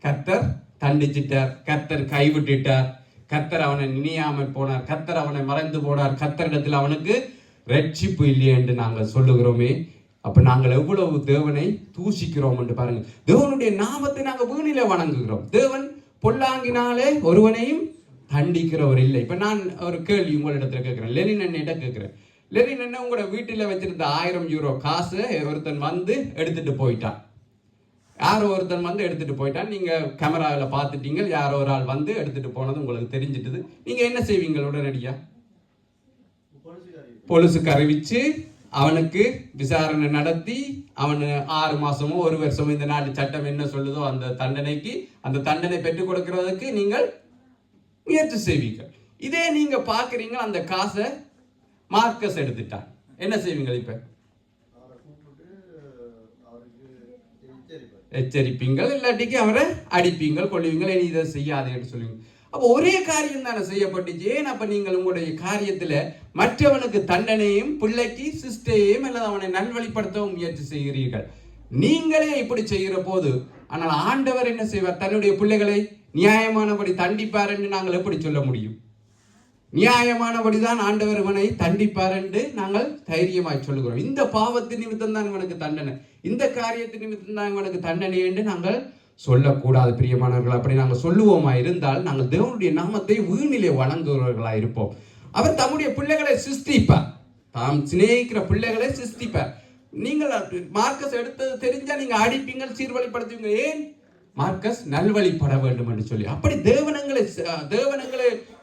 S3: கர்த்தர் தண்டிச்சிட்டார், கர்த்தர் கைவிட்டுட்டார், கர்த்தர் அவனை நினையாமல் போனார், கர்த்தர் அவனை மறைந்து போனார், கர்த்தரிடத்தில் அவனுக்கு ரட்சிப்பு இல்லை என்று நாங்கள் சொல்லுகிறோமே. அப்ப நாங்கள் எவ்வளவு தேவனை தூஷிக்கிறோம் என்று பாருங்க. தேவனுடைய நாமத்தை நாங்கள் வீணில வணங்குகிறோம். தேவன் பொல்லாங்கினாலே ஒருவனையும் தண்டிக்கிறவர் இல்லை. இப்ப நான் ஒரு கேள்வி உங்களிடத்துல கேட்கிறேன், லெனின் அண்ணன் கேட்கிறேன். லெனின் அண்ணன் உங்களோட வீட்டில் வச்சிருந்த 1000 யூரோ காசு ஒருத்தன் வந்து எடுத்துட்டு போயிட்டான். யாரோ ஒருத்தன் வந்து எடுத்துட்டு போயிட்டான். நீங்க கேமராவில் பார்த்துட்டீங்க, யாரோ ஒரு ஆள் வந்து எடுத்துட்டு போனது உங்களுக்கு தெரிஞ்சிட்டது. நீங்க என்ன செய்வீங்க? உடனடியா போலீஸுக்கு அறிவிச்சு அவனுக்கு விசாரணை நடத்தி அவனு 6 மாசமோ 1 வருஷமோ, இந்த நாட்டு சட்டம் என்ன சொல்லுதோ அந்த தண்டனை பெற்றுக் கொடுக்கிறதுக்கு நீங்கள் முயற்சி செய்வீங்க. இதே நீங்க பாக்குறீங்க, அந்த காசை மார்க்கஸ் எடுத்துட்டான், என்ன செய்வீங்க? இப்ப எச்சரிப்பீங்கள், இல்லாட்டிக்கு அவரை அடிப்பீங்கள், கொள்ளுவீங்கள், இனி இதை செய்யாதேன்னு சொல்லுவீங்க. அப்போ ஒரே காரியம் தானே செய்யப்பட்டுச்சு. ஏன் அப்ப நீங்கள் உங்களுடைய காரியத்துல மற்றவனுக்கு தண்டனையும் பிள்ளைக்கு சிஸ்டையும் அல்லது அவனை நல்வழிப்படுத்தவும் முயற்சி செய்கிறீர்கள். நீங்களே இப்படி செய்கிற போது, ஆனால் ஆண்டவர் என்ன செய்வார்? தன்னுடைய பிள்ளைகளை நியாயமானபடி தண்டிப்பார் என்று நாங்கள் எப்படி சொல்ல முடியும்? நியாயமானபடிதான் ஆண்டவர் இவனை தண்டிப்பார் என்று நாங்கள் தைரியமாய் சொல்லுகிறோம். இந்த பாவத்தின் நிமித்தம் தான் இவனுக்கு தண்டனை, இந்த காரியத்தின் நிமித்தம் தான் இவனுக்கு தண்டனை என்று நாங்கள் சொல்லக்கூடாது. பிரியமானவர்கள், அப்படி நாங்கள் சொல்லுவோமா இருந்தால் நாங்கள் தேவனுடைய நாமத்தை வீணிலே வணங்குகிறவர்களாக இருப்போம். அவர் தம்முடைய பிள்ளைகளை சிருஷ்டிப்பார், தாம் சிநேகிக்கிற பிள்ளைகளை சிருஷ்டிப்பார். நீங்கள் மார்க்கஸ் எடுத்தது தெரிஞ்சா நீங்க அடிப்பீங்க, சீர்வழிப்படுத்துவீங்க. ஏன்? மார்க்கஸ் நல்வழிப்பட வேண்டும் என்று சொல்லி. அப்படி தேவனங்களை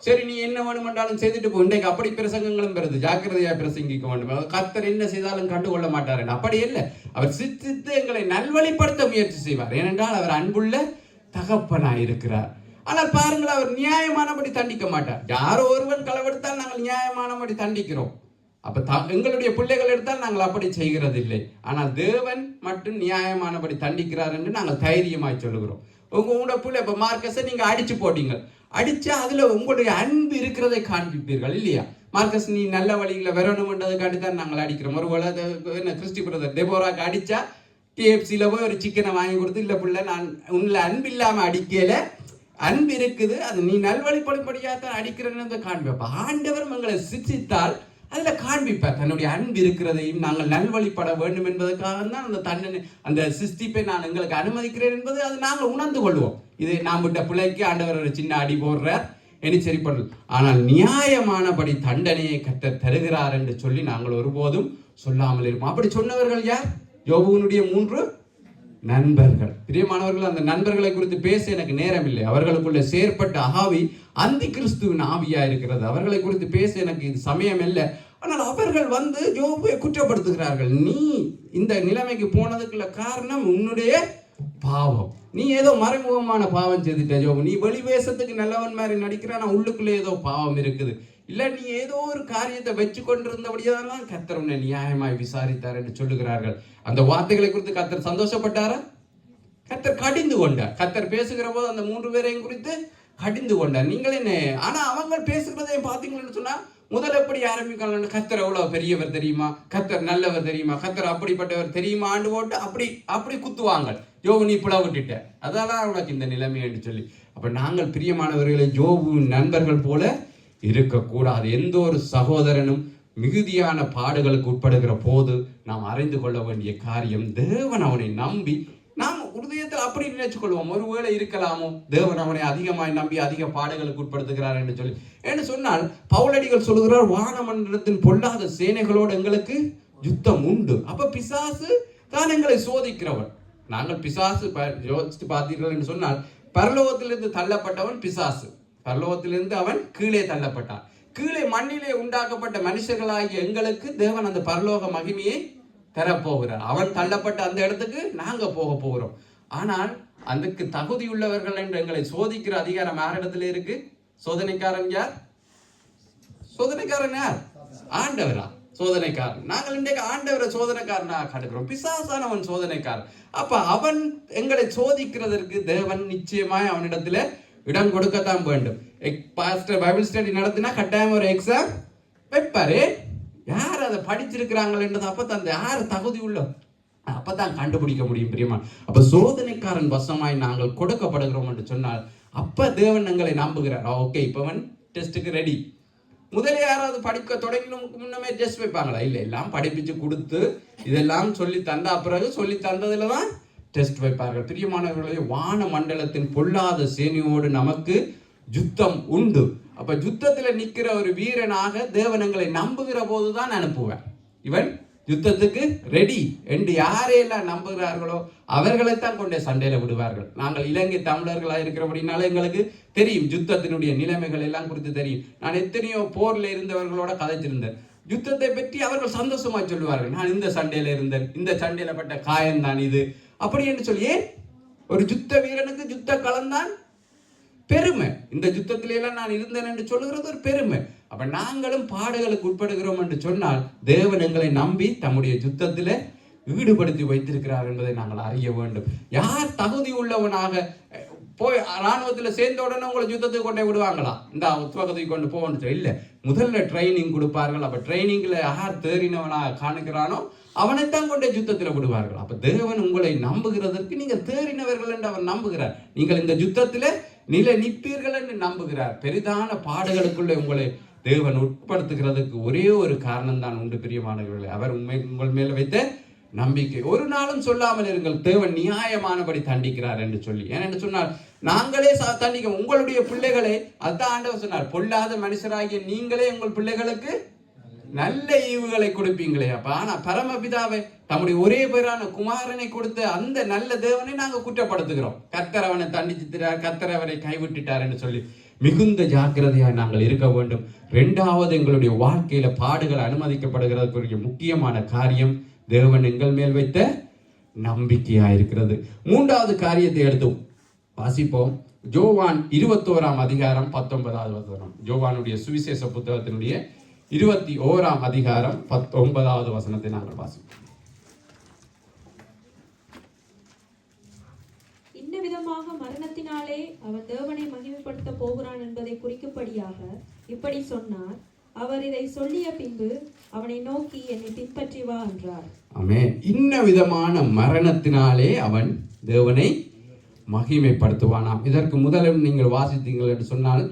S3: சரி நீ என்ன வேணும் என்றாலும் செய்துட்டு போ. இன்றைக்கு அப்படி பிரசங்கங்களும் பெறுது, ஜாக்கிரதையா பிரசங்கிக்க வேண்டும். கர்த்தர் என்ன செய்தாலும் கண்டுகொள்ள மாட்டார். அப்படி இல்லை, அவர் சித்தித்து எங்களை நல்வழிப்படுத்த முயற்சி செய்வார். ஏனென்றால் அவர் அன்புள்ள தகப்பனாய் இருக்கிறார். ஆனால் பாருங்கள், அவர் நியாயமானபடி தண்டிக்க மாட்டார். யாரோ ஒருவன் களவெடுத்தால் நாங்கள் நியாயமானபடி தண்டிக்கிறோம். அப்ப எங்களுடைய பிள்ளைகள் எடுத்தால் நாங்கள் அப்படி செய்கிறது இல்லை. ஆனால் தேவன் மட்டும் நியாயமானபடி தண்டிக்கிறார் என்று நாங்கள் தைரியமாய் சொல்லுகிறோம். உங்களோட பிள்ளை இப்ப மார்க்கஸை நீங்க அடிச்சு போட்டீங்க, அடிச்சா அதுல உங்களுடைய அன்பு இருக்கிறதை காண்பிப்பீர்கள் இல்லையா? மார்க்கஸ் நீ நல்ல வழிகளை வரணும்ன்றதுக்காண்டி தான் நாங்கள் அடிக்கிறோம். ஒருவேளை என்ன கிறிஸ்டி பிரதர் டெபோராக்கு அடிச்சா KFCல போய் ஒரு சிக்கனை வாங்கி கொடுத்து, இல்ல பிள்ளை நான் உங்களை அன்பு இல்லாம அடிக்கல, அன்பு இருக்குது, அது நீ நல்வழிப்படிப்படியாத்தான் அடிக்கிறேன்னு காண்பிப்பா. ஆண்டவர் எங்களை சிரித்தால் அதுல காண்பிப்பார் தன்னுடைய அன்பு இருக்கிறதையும். நாங்கள் நல்வழிப்பட வேண்டும் என்பதற்காக தான் அந்த தண்டனை, அந்த சிருஷ்டிப்பை நான் எங்களுக்கு அனுமதிக்கிறேன் என்பது அது நாங்கள் உணர்ந்து கொள்வோம். இது நாம் விட்ட பிள்ளைக்கு ஆண்டவர் ஒரு சின்ன அடி போடுறார், இனி சரிப்படுது. ஆனால் நியாயமானபடி தண்டனையை கர்த்தர் தருகிறார் என்று சொல்லி நாங்கள் ஒருபோதும் சொல்லாமல் இருப்போம். அப்படி சொன்னவர்கள் யார்? யோபுவினுடைய 3 நண்பர்கள். பிரியமானவர்கள், அந்த நண்பர்களை குறித்து பேச எனக்கு நேரம் இல்லை. அவர்களுக்குள்ள செயற்பட்ட ஆவி அந்தி கிறிஸ்துவின் ஆவியா இருக்கிறது. அவர்களை குறித்து பேச எனக்கு இது சமயம் இல்லை. ஆனால் அவர்கள் வந்து யோபுவை குற்றப்படுத்துகிறார்கள். நீ இந்த நிலைமைக்கு போனதுக்குள்ள காரணம் உன்னுடைய பாவம். நீ ஏதோ மறைமுகமான பாவம் செய்துட்ட யோபு, நீ வெளி வேஷத்துக்கு நல்லவன் மாதிரி நடிக்கிறான், உள்ளுக்குள்ளே ஏதோ பாவம் இருக்குது, இல்ல நீ ஏதோ ஒரு காரியத்தை வச்சு கொண்டிருந்தபடியெல்லாம் கர்த்தர் உன்னை நியாயமாய் விசாரித்தார் என்று சொல்லுகிறார்கள். அந்த வார்த்தைகளை குறித்து கர்த்தர் சந்தோஷப்பட்டாரா? கர்த்தர் கடிந்து கொண்டார். கர்த்தர் பேசுகிற போது அந்த 3 பேரையும் குறித்து கடிந்து கொண்டார். நீங்கள் என்ன, ஆனா அவங்க பேசுகிறதையும் பார்த்தீங்கன்னு சொன்னா முதல் எப்படி ஆரம்பிக்கலாம், கர்த்தர் எவ்வளவு பெரியவர் தெரியுமா, கர்த்தர் நல்லவர் தெரியுமா, கர்த்தர் அப்படிப்பட்டவர் தெரியுமா ஆண்டு போட்டு அப்படி குத்துவாங்க. யோபு நீ பிளவிட்ட, அதெல்லாம் உனக்கு இந்த நிலைமை என்று சொல்லி. அப்ப நாங்கள் பிரியமானவர்களை யோபு நண்பர்கள் போல இருக்கக்கூடாது. எந்த ஒரு சகோதரனும் மிகுதியான பாடுகளுக்கு உட்படுகிற போது நாம் அறிந்து கொள்ள வேண்டிய காரியம், தேவன் அவனை நம்பி நாம் உறுதியத்தில் அப்படி நினைச்சுக் கொள்வோம், ஒருவேளை இருக்கலாமோ தேவன் அவனை அதிகமாய் நம்பி அதிக பாடுகளுக்கு உட்படுத்துகிறார் என்று சொல்லி. என்று சொன்னால் பவுலடிகள் சொல்லுகிறார், வானமண்டலத்தின் பொல்லாத சேனைகளோடு எங்களுக்கு யுத்தம் உண்டு. அப்ப பிசாசு தான் எங்களை சோதிக்கிறவன். நாங்கள் பிசாசு யோசித்து பார்த்தீர்கள் என்று சொன்னால், பரலோகத்திலிருந்து தள்ளப்பட்டவன் பிசாசு. பரலோகத்திலிருந்து அவன் கீழே தள்ளப்பட்டான். கீழே மண்ணிலே உண்டாக்கப்பட்ட மனுஷர்களாகிய எங்களுக்கு தேவன் அந்த பரலோக மகிமையை தரப்போகிறார். அவன் தள்ளப்பட்ட அந்த இடத்துக்கு நாங்க போக போகிறோம். ஆனால் அதுக்கு தகுதி உள்ளவர்கள் என்று எங்களை சோதிக்கிற அதிகாரம் யாரிடத்துல இருக்கு? சோதனைக்காரன் யார்? சோதனைக்காரன் யார்? ஆண்டவரா? சோதனைக்காரன். நாங்கள் இன்றைக்கு ஆண்டவரை சோதனைக்காரனாக கடுக்கிறோம். பிசாசானவன் சோதனைக்காரன். அப்ப அவன் எங்களை சோதிக்கிறதற்கு தேவன் நிச்சயமாய் அவனிடத்துல இடம் கொடுக்கத்தான் வேண்டும். பாஸ்டர் பைபிள் ஸ்டடி நடத்தினா கட்டாயம் ஒரு எக்ஸாம் வைப்பாரு. யார் அதை படிச்சிருக்கிறாங்கன்றது அப்பதான் யார் தகுதி உள்ள அப்பதான் கண்டுபிடிக்க முடியும் பிரியமா. அப்ப சோதனைக்காரன் வசமாய் நாங்கள் கொடுக்கப்படுகிறோம் என்று சொன்னால் அப்ப தேவன் எங்களை நம்புகிறார். ஓகே, இப்பவன் டெஸ்ட்டுக்கு ரெடி. முதலே யாராவது படிக்க தொடங்கினதுக்கு முன்னமே டெஸ்ட் வைப்பாங்களா? இல்லை, எல்லாம் படிப்பிச்சு கொடுத்து இதெல்லாம் சொல்லி தந்தா பிறகு சொல்லி தந்ததுல தான் டெஸ்ட் வைப்பார்கள். பிரியமானவர்களே, வான மண்டலத்தின் பொல்லாத சேனையோடு நமக்கு யுத்தம் உண்டு. அப்ப யுத்தத்துல நிக்கிற ஒரு வீரனாக தேவனங்களை நம்புகிற போதுதான் அனுப்புவேன். இவன் யுத்தத்துக்கு ரெடி என்று யாரையெல்லாம் நம்புகிறார்களோ அவர்களைத்தான் கொண்டே சண்டையில விடுவார்கள். நாங்கள் இலங்கை தமிழர்களாக இருக்கிறபடினால எங்களுக்கு தெரியும் யுத்தத்தினுடைய நிலைமைகள் எல்லாம் குறித்து தெரியும். நான் எத்தனையோ போர்ல இருந்தவர்களோட கதைச்சிருந்தேன். யுத்தத்தை பற்றி அவர்கள் சந்தோஷமா சொல்லுவார்கள், நான் இந்த சண்டையில இருந்தேன், இந்த சண்டையில பட்ட காயம்தான் இது அப்படி என்று சொல்லி. ஒரு யுத்த வீரனுக்கு யுத்த களம்தான் பெருமை. இந்த யுத்தத்தில எல்லாம் நான் இருந்தேன் என்று சொல்லுகிறது ஒரு பெருமை. அப்ப நாங்களும் பாடுகளுக்கு உட்படுகிறோம் என்று சொன்னால் தேவன் எங்களை நம்பி தம்முடைய யுத்தத்தில ஈடுபடுத்தி வைத்திருக்கிறார் என்பதை நாங்கள் அறிய வேண்டும். யார் தகுதி உள்ளவனாக போய் ராணுவத்தில் சேர்ந்த உடனே உங்களை யுத்தத்துக்கு கொண்டே விடுவாங்களா? இந்த உத்வகத்துக்கு கொண்டு போகணும் இல்லை, முதல்ல ட்ரைனிங் கொடுப்பார்கள். அப்ப ட்ரைனிங்ல யார் தேறினவனாக காணுகிறானோ அவனைத்தான் கொண்டே யுத்தத்தில் விடுவார்கள். அப்ப தேவன் உங்களை நம்புகிறதற்கு நீங்கள் தேறினவர்கள் என்று அவர் நம்புகிறார். நீங்கள் இந்த யுத்தத்தில நிலை நிற்பீர்கள் என்று நம்புகிறார். பெரிதான பாடுகளுக்குள்ளே உங்களை தேவன் உட்படுத்துகிறதுக்கு ஒரே ஒரு காரணம் தான் உண்டு பிரியமானவர்களே, அவர் உங்கள் மேல வைத்த நம்பிக்கை. ஒரு நாளும் சொல்லாமல் இருங்கள், தேவன் நியாயமானபடி தண்டிக்கிறார் என்று சொல்லி. ஏனென்று சொன்னால் நாங்களே தண்டிக்க உங்களுடைய பிள்ளைகளை, அதான் ஆண்டவர் சொன்னார், பொல்லாத மனுஷராகிய நீங்களே உங்கள் பிள்ளைகளுக்கு நல்ல ஈவுகளை கொடுப்பீங்களே. அப்ப ஆனா பரமபிதாவை தம்முடைய ஒரே பேரான குமாரனை கொடுத்த அந்த நல்ல தேவனை நாங்க குற்றப்படுத்துகிறோம். கர்த்தர் அவனை தண்டிச்சிட்டார், கர்த்தர் அவரை கைவிட்டுட்டார் என்று சொல்லி மிகுந்த ஜாக்கிரதையாக நாங்கள் இருக்க வேண்டும். 2வது, எங்களுடைய வாழ்க்கையில பாடுகள் அனுமதிக்கப்படுகிறதுக்குரிய முக்கியமான காரியம் தேவன் எங்கள் மேல் வைத்த நம்பிக்கையா இருக்கிறது. 3வது காரியத்தை எடுத்து வாசிப்போம். யோவான் 21ஆம் அதிகாரம் 19வது வசனம். யோவானுடைய சுவிசேஷ புத்தகத்தினுடைய 21ஆம் அதிகாரம் 19வது வசனத்தை நாங்கள் வாசிப்போம்.
S2: இன்ன விதமாக மரணத்தினாலே அவன் தேவனை மகிமைப்படுத்த போகிறான் என்பதை குறிக்கும்படியாக இப்படி சொன்னார். அவர் இதை சொல்லிய பின்பு அவனை நோக்கி என்னை பின்பற்றி வா என்றார்.
S3: ஆமென். இன்ன விதமான மரணத்தினாலே அவன் தேவனை மகிமைப்படுத்துவானாம். இதற்கு முதலும் நீங்கள் வாசித்தீர்கள் என்று சொன்னால்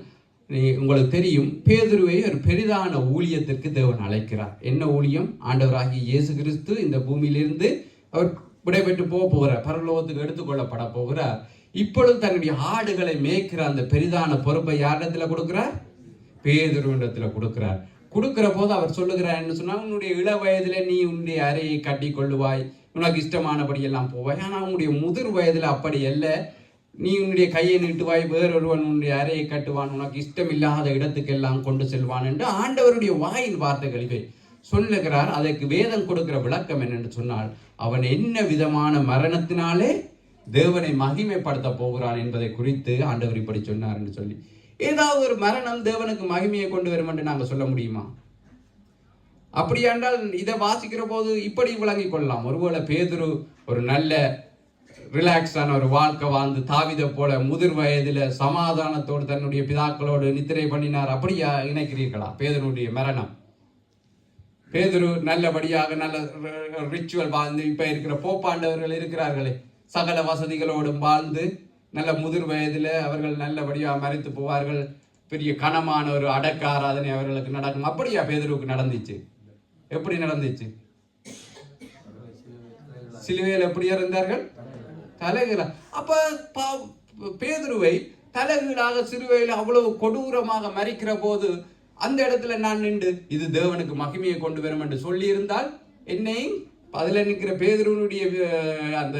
S3: உங்களுக்கு தெரியும், பேதுருவை ஒரு பெரிதான ஊழியத்திற்கு தேவன் அழைக்கிறார். என்ன ஊழியம்? ஆண்டவராகிய இயேசு கிறிஸ்து இந்த பூமியிலிருந்து அவர் விடைபெற்று போகிறார், பரலோகத்துக்கு எடுத்துக்கொள்ளப்பட போகிறார். இப்பொழுது தன்னுடைய ஆடுகளை மேய்க்கிற அந்த பெரிதான பொறுப்பை யாரிடத்துல கொடுக்கிறார்? பேதுருவிடத்துல கொடுக்கிறார். கொடுக்கிற போது அவர் சொல்லுகிறார் என்று சொன்னால், உன்னுடைய இள வயதில நீ உன்னுடைய அறையை கட்டி கொள்ளுவாய், உனக்கு இஷ்டமானபடி எல்லாம் போவாய். ஆனால் உன்னுடைய முதிர் வயதில் அப்படி அல்ல, நீ உன்னுடைய கையை நீட்டுவாய், வேறொருவன் உன்னுடைய அறையை கட்டுவான், உனக்கு இஷ்டம் இல்லாத இடத்துக்கு எல்லாம் கொண்டு செல்வான் என்று ஆண்டவருடைய வாயின் வார்த்தைகள் இவை சொல்லுகிறார். அதற்கு வேதம் கொடுக்கிற விளக்கம் என்னென்று சொன்னால், அவன் என்ன விதமான மரணத்தினாலே தேவனை மகிமைப்படுத்த போகிறான் என்பதை குறித்து ஆண்டவர் இப்படி சொன்னார் என்று சொல்லி, ஏதாவது ஒரு மரணம் தேவனுக்கு மகிமையை கொண்டு வரும் என்று நாங்கள் சொல்ல முடியுமா? அப்படியாண்டால் இதை வாசிக்கிற போது இப்படி விளங்கிக் கொள்ளலாம். ஒருவேளை பேதுரு ஒரு நல்ல ரிலாக்ஸான ஒரு வாழ்க்கை வாழ்ந்து தாவீதை போல முதிர் வயதில் சமாதானத்தோடு தன்னுடைய பிதாக்களோடு நித்திரை பண்ணினார், அப்படியா இணைக்கிறீர்களா? பேதுருடைய மரணம், பேதுரு நல்லபடியாக நல்ல ரிச்சுவல் வாழ்ந்து, இப்ப இருக்கிற போப்பாண்டவர்கள் இருக்கிறார்களே சகல வசதிகளோடும் வாழ்ந்து நல்ல முதிர் வயதில் அவர்கள் நல்லபடியாக மரித்து போவார்கள், பெரிய கனமான ஒரு அடக்க ஆராதனை அவர்களுக்கு நடக்கும். அப்படியா பேதுருவுக்கு நடந்துச்சு? எப்படி நடந்துச்சு? சிலுவையில் எப்படியா இருந்தார்கள்? தலைகீழா. அப்ப பேதுருவை தலைகீழாக சிலுவையில் அவ்வளவு கொடூரமாக மரிக்கிற போது அந்த இடத்துல நான் நின்று இது தேவனுக்கு மகிமையை கொண்டு வரும் என்று சொல்லி இருந்தால் என்னையும் அதில் நிற்கிற பேதுருவனுடைய அந்த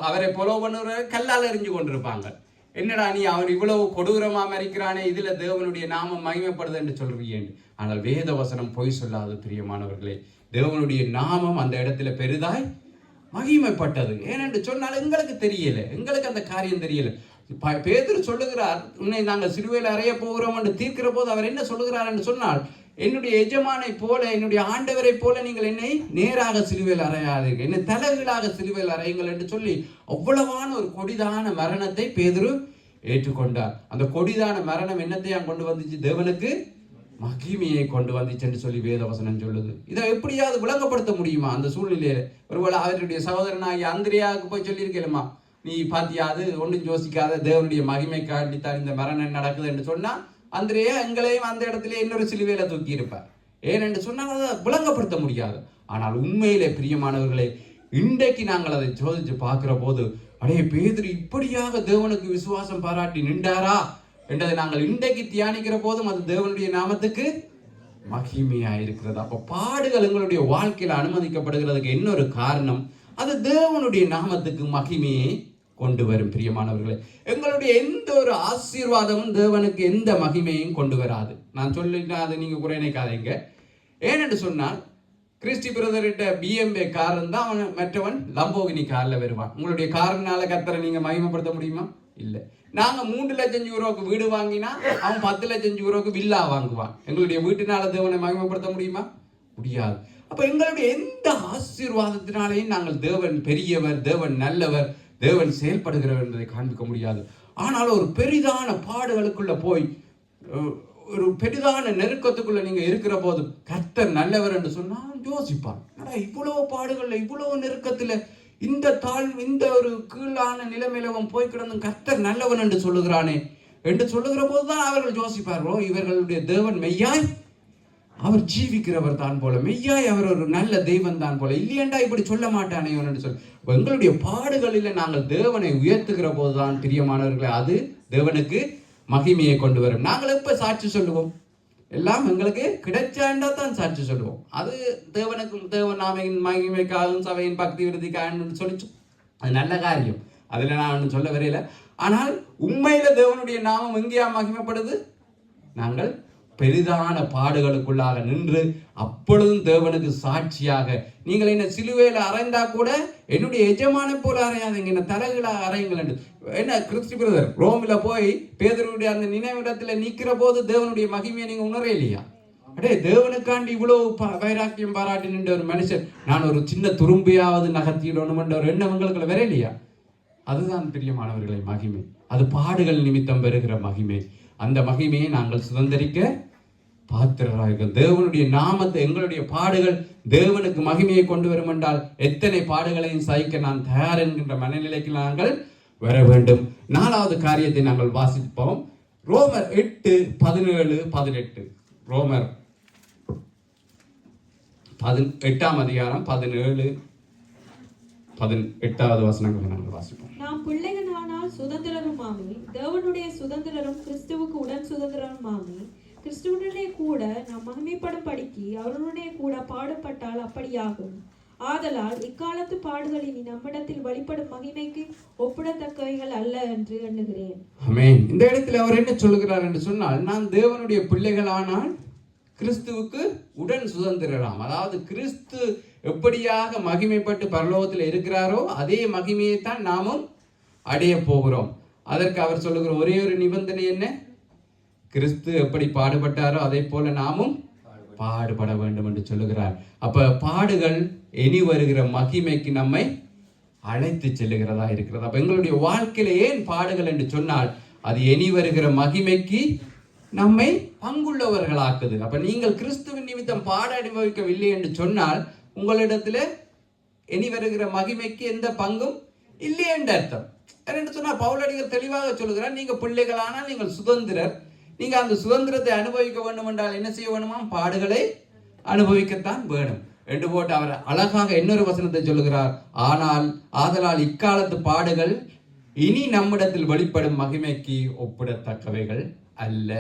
S3: அவரை பொலோ பண்ணுற கல்லால் எறிஞ்சு கொண்டிருப்பாங்க. என்னடா நீ அவன் இவ்வளவு கொடூரமா மரிக்கிறானே, இதுல தேவனுடைய நாமம் மகிமைப்படுது என்று சொல்றீங்க. ஆனால் வேத வசனம் பொய் சொல்லாது பிரியமானவர்களே. தேவனுடைய நாமம் அந்த இடத்துல பெரிதாய் மகிமைப்பட்டது. ஏனென்று சொன்னால் எங்களுக்கு தெரியல, எங்களுக்கு அந்த காரியம் தெரியல. பேதுரு சொல்லுகிறார், உன்னை நாங்கள் சிலுவையில் அறைய போகிறோம் என்று தீர்க்கிற போது அவர் என்ன சொல்லுகிறார் என்று சொன்னால், என்னுடைய எஜமானை போல என்னுடைய ஆண்டவரை போல நீங்கள் என்னை நேராக சிலுவையில் அறையாதீர்கள், என்னை தலைகீழாக சிலுவையில் அறையுங்கள் என்று சொல்லி அவ்வளவான ஒரு கொடிதான மரணத்தை பேதுரு ஏற்றுக்கொண்டார். அந்த கொடிதான மரணம் என்னத்தையும் கொண்டு வந்துச்சு? தேவனுக்கு மகிமையை கொண்டு வந்துச்சு என்று சொல்லி வேதவசனம் சொல்லுது. இதை எப்படியாவது விளங்கப்படுத்த முடியுமா அந்த சூழ்நிலையில? ஒருவேளை அவருடைய சகோதரனாகி அந்திரியாவுக்கு போய் சொல்லியிருக்கலாமா, நீ பாத்தியாது ஒன்றும் யோசிக்காத தேவனுடைய மகிமை காட்டித்தான் இந்த மரணம் நடக்குது என்று சொன்னா அந்திரேயா எங்களையும் அந்த இடத்துல இன்னொரு சிலுவையில தூக்கி இருப்பார். ஏனென்று சொன்னால் அதை விளங்கப்படுத்த முடியாது. ஆனால் உண்மையிலே பிரியமானவர்களே, இன்றைக்கு நாங்கள் அதை சோதிச்சு பார்க்கிற போது, அடே பேதுரு இப்படியாக தேவனுக்கு விசுவாசம் பாராட்டி நின்றாரா என்றதை நாங்கள் இன்றைக்கு தியானிக்கிற போதும் அது தேவனுடைய நாமத்துக்கு மகிமையா இருக்கிறது. அப்ப பாடுகள் எங்களுடைய வாழ்க்கையில அனுமதிக்கப்படுகிறதுக்கு இன்னொரு காரணம், அது தேவனுடைய நாமத்துக்கு மகிமையை கொண்டு வரும். பிரியமானவர்களே, எங்களுடைய எந்த ஒரு ஆசீர்வாதமும் தேவனுக்கு எந்த மகிமையும் கொண்டு வராது. நான் சொல்லிட்டேன், அதை நீங்க குறை நினைக்காதீங்க. ஏனென்று சொன்னால், கிறிஸ்டி பிரதர்கிட்ட BMW கார் இருந்தா அவன் மற்றவன் லம்போகினி கார்ல வருவான். உங்களுடைய காரினால கர்த்தரை நீங்க மகிமைப்படுத்த முடியுமா? இல்லை. நாங்க 3 லட்சம் யூரோக்கு வீடு வாங்கினா அவன் 10 லட்சம் யூரோக்கு வில்லா வாங்குவான். எங்களுடைய வீட்டினால தேவனை மகிமைப்படுத்த முடியுமா? முடியாது. அப்ப எங்களுடைய எந்த ஆசீர்வாதத்தினாலேயும் நாங்கள் தேவன் பெரியவர், தேவன் நல்லவர், தேவன் செயல்படுகிறவர் என்பதை காண்பிக்க முடியாது. ஆனால் ஒரு பெரிதான பாடுகளுக்குள்ள போய் ஒரு பெரிதான நெருக்கத்துக்குள்ள நீங்க இருக்கிற போது கர்த்தர் நல்லவர் என்று சொன்னா யோசிப்பான், இவ்வளவு பாடுகள்ல இவ்வளவு நெருக்கத்துல இந்த இந்த ஒரு கீழான நிலைமையிலவன் போய் கிடந்தும் கர்த்தர் நல்லவன் என்று சொல்லுகிறானே என்று சொல்லுகிற போதுதான் அவர்கள் யோசிப்பார்களோ, இவர்களுடைய தேவன் மெய்யாய் அவர் ஜீவிக்கிறவர் தான் போல, மெய்யாய் அவர் ஒரு நல்ல தெய்வம் தான் போல, இல்லையண்டா இப்படி சொல்ல மாட்டானே என்று சொல்லி எங்களுடைய பாடுகளில் நாங்கள் தேவனை உயர்த்துகிற போதுதான் பிரியமானவர்களே அது தேவனுக்கு மகிமையை கொண்டு வரும். நாங்கள் எப்ப சாட்சி சொல்லுவோம்? எல்லாம் எங்களுக்கு கிடைச்சாண்டா தான் சாட்சி சொல்லுவோம். அது தேவனுக்கும் தேவன் நாமையின் மகிமைக்காகவும் சபையின் பக்தி விருதிக்காக சொல்லி அது நல்ல காரியம், அதுல நான் சொல்ல வரையில. ஆனால் உண்மையில தேவனுடைய நாமம் எங்கேயா மகிமைப்படுது? நாங்கள் பெரிதான பாடுகளுக்குள்ளாக நின்று அப்பொழுதும் தேவனுக்கு சாட்சியாக, நீங்கள் என்ன சிலுவையில் அறைந்தா கூட என்னுடைய எஜமானை போல அறையாதீங்க, என்ன தலைகளாக அறையுங்கள் என்று. என்ன கிறிஸ்டி பிரதர் ரோமில போய் பேதுருடைய அந்த நினைவிடத்துல நிற்கிற போது தேவனுடைய மகிமையை நீங்க உணர இல்லையா? அடே தேவனுக்காண்டி இவ்வளவு வைராக்கியம் பாராட்டி நின்ற ஒரு மனுஷன், நான் ஒரு சின்ன துரும்பியாவது நகர்த்திடணும் என்ற ஒரு எண்ணம் உங்களுக்கு வர இல்லையா? அதுதான் பிரியமானவர்களை மகிமை. அது பாடுகள் நிமித்தம் பெறுகிற மகிமை. அந்த மகிமையை நாங்கள் சுதந்திரிக்க பாத்திரராக தேவனுடைய நாமத்தை, எங்களுடைய பாடுகள் தேவனுக்கு மகிமையை கொண்டு வரும் என்றால் எத்தனை பாடுகளையும் சகிக்க நான் தயார் என்கின்ற மனநிலைக்கு நாங்கள் வர வேண்டும். 4வது காரியத்தை நாங்கள் வாசிப்போம். ரோமர் 8:17-18. ரோமர் 8ஆம் அதிகாரம் 17-18வது வசனங்களை நாங்கள் வாசிப்போம்.
S2: நாம் பிள்ளைகளானால் சுதந்திரருமாமே, தேவனுடைய சுதந்திரரும் கிறிஸ்துவுக்கு உடன் சுதந்திரருமாமே, கிறிஸ்துவனுடைய கூட நாம் மகிமைப்படும் படிக்கு அவருடைய கூட பாடுபட்டால் அப்படியாகும். ஆதலால் இக்காலத்து பாடுகளில் நம்மிடத்தில் வெளிப்படும் மகிமைக்கு ஒப்பிடத்தக்கவைகள் அல்ல என்று எண்ணுகிறேன்.
S3: ஆமென். இந்த இடத்துல அவர் என்ன சொல்லுகிறார் என்று சொன்னால், நாம் தேவனுடைய பிள்ளைகளானால் கிறிஸ்துவுக்கு உடன் சுதந்திரராம். அதாவது கிறிஸ்து எப்படியாக மகிமைப்பட்டு பரலோகத்தில் இருக்கிறாரோ அதே மகிமையை தான் நாமும் அடைய போகிறோம். அதற்கு அவர் சொல்லுகிற ஒரே ஒரு நிபந்தனை என்ன? கிறிஸ்து எப்படி பாடுபட்டாரோ அதே போல நாமும் பாடுபட வேண்டும் என்று சொல்லுகிறார். அப்ப பாடுகள் இனி வருகிற மகிமைக்கு நம்மை அழைத்து செல்லுகிறதா இருக்கிறது. அப்ப எங்களுடைய வாழ்க்கையில ஏன் பாடுகள் என்று சொன்னால் அது இனி வருகிற மகிமைக்கு நம்மை பங்குள்ளவர்களாக்குது. அப்ப நீங்கள் கிறிஸ்துவின் நிமித்தம் பாட அனுபவிக்கவில்லை என்று சொன்னால் உங்களிடத்துல இனி வருகிற மகிமைக்கு எந்த பங்கும் இல்லை என்று அர்த்தம். என்று சொன்னால் பவுலடிகள் தெளிவாக சொல்லுகிறார், நீங்க பிள்ளைகளானால் நீங்கள் சுதந்திரர். நீங்க அந்த சுதந்திரத்தை அனுபவிக்க வேண்டும் என்றால் என்ன செய்ய வேணுமா? பாடுகளை அனுபவிக்கத்தான் வேணும் என்று போட்டு அவர் அழகாக இன்னொரு வசனத்தை சொல்லுகிறார். ஆதலால் இக்காலத்து பாடுகள் இனி நம்மிடத்தில் வெளிப்படும் மகிமைக்கு ஒப்பிடத்தக்கவைகள் அல்ல.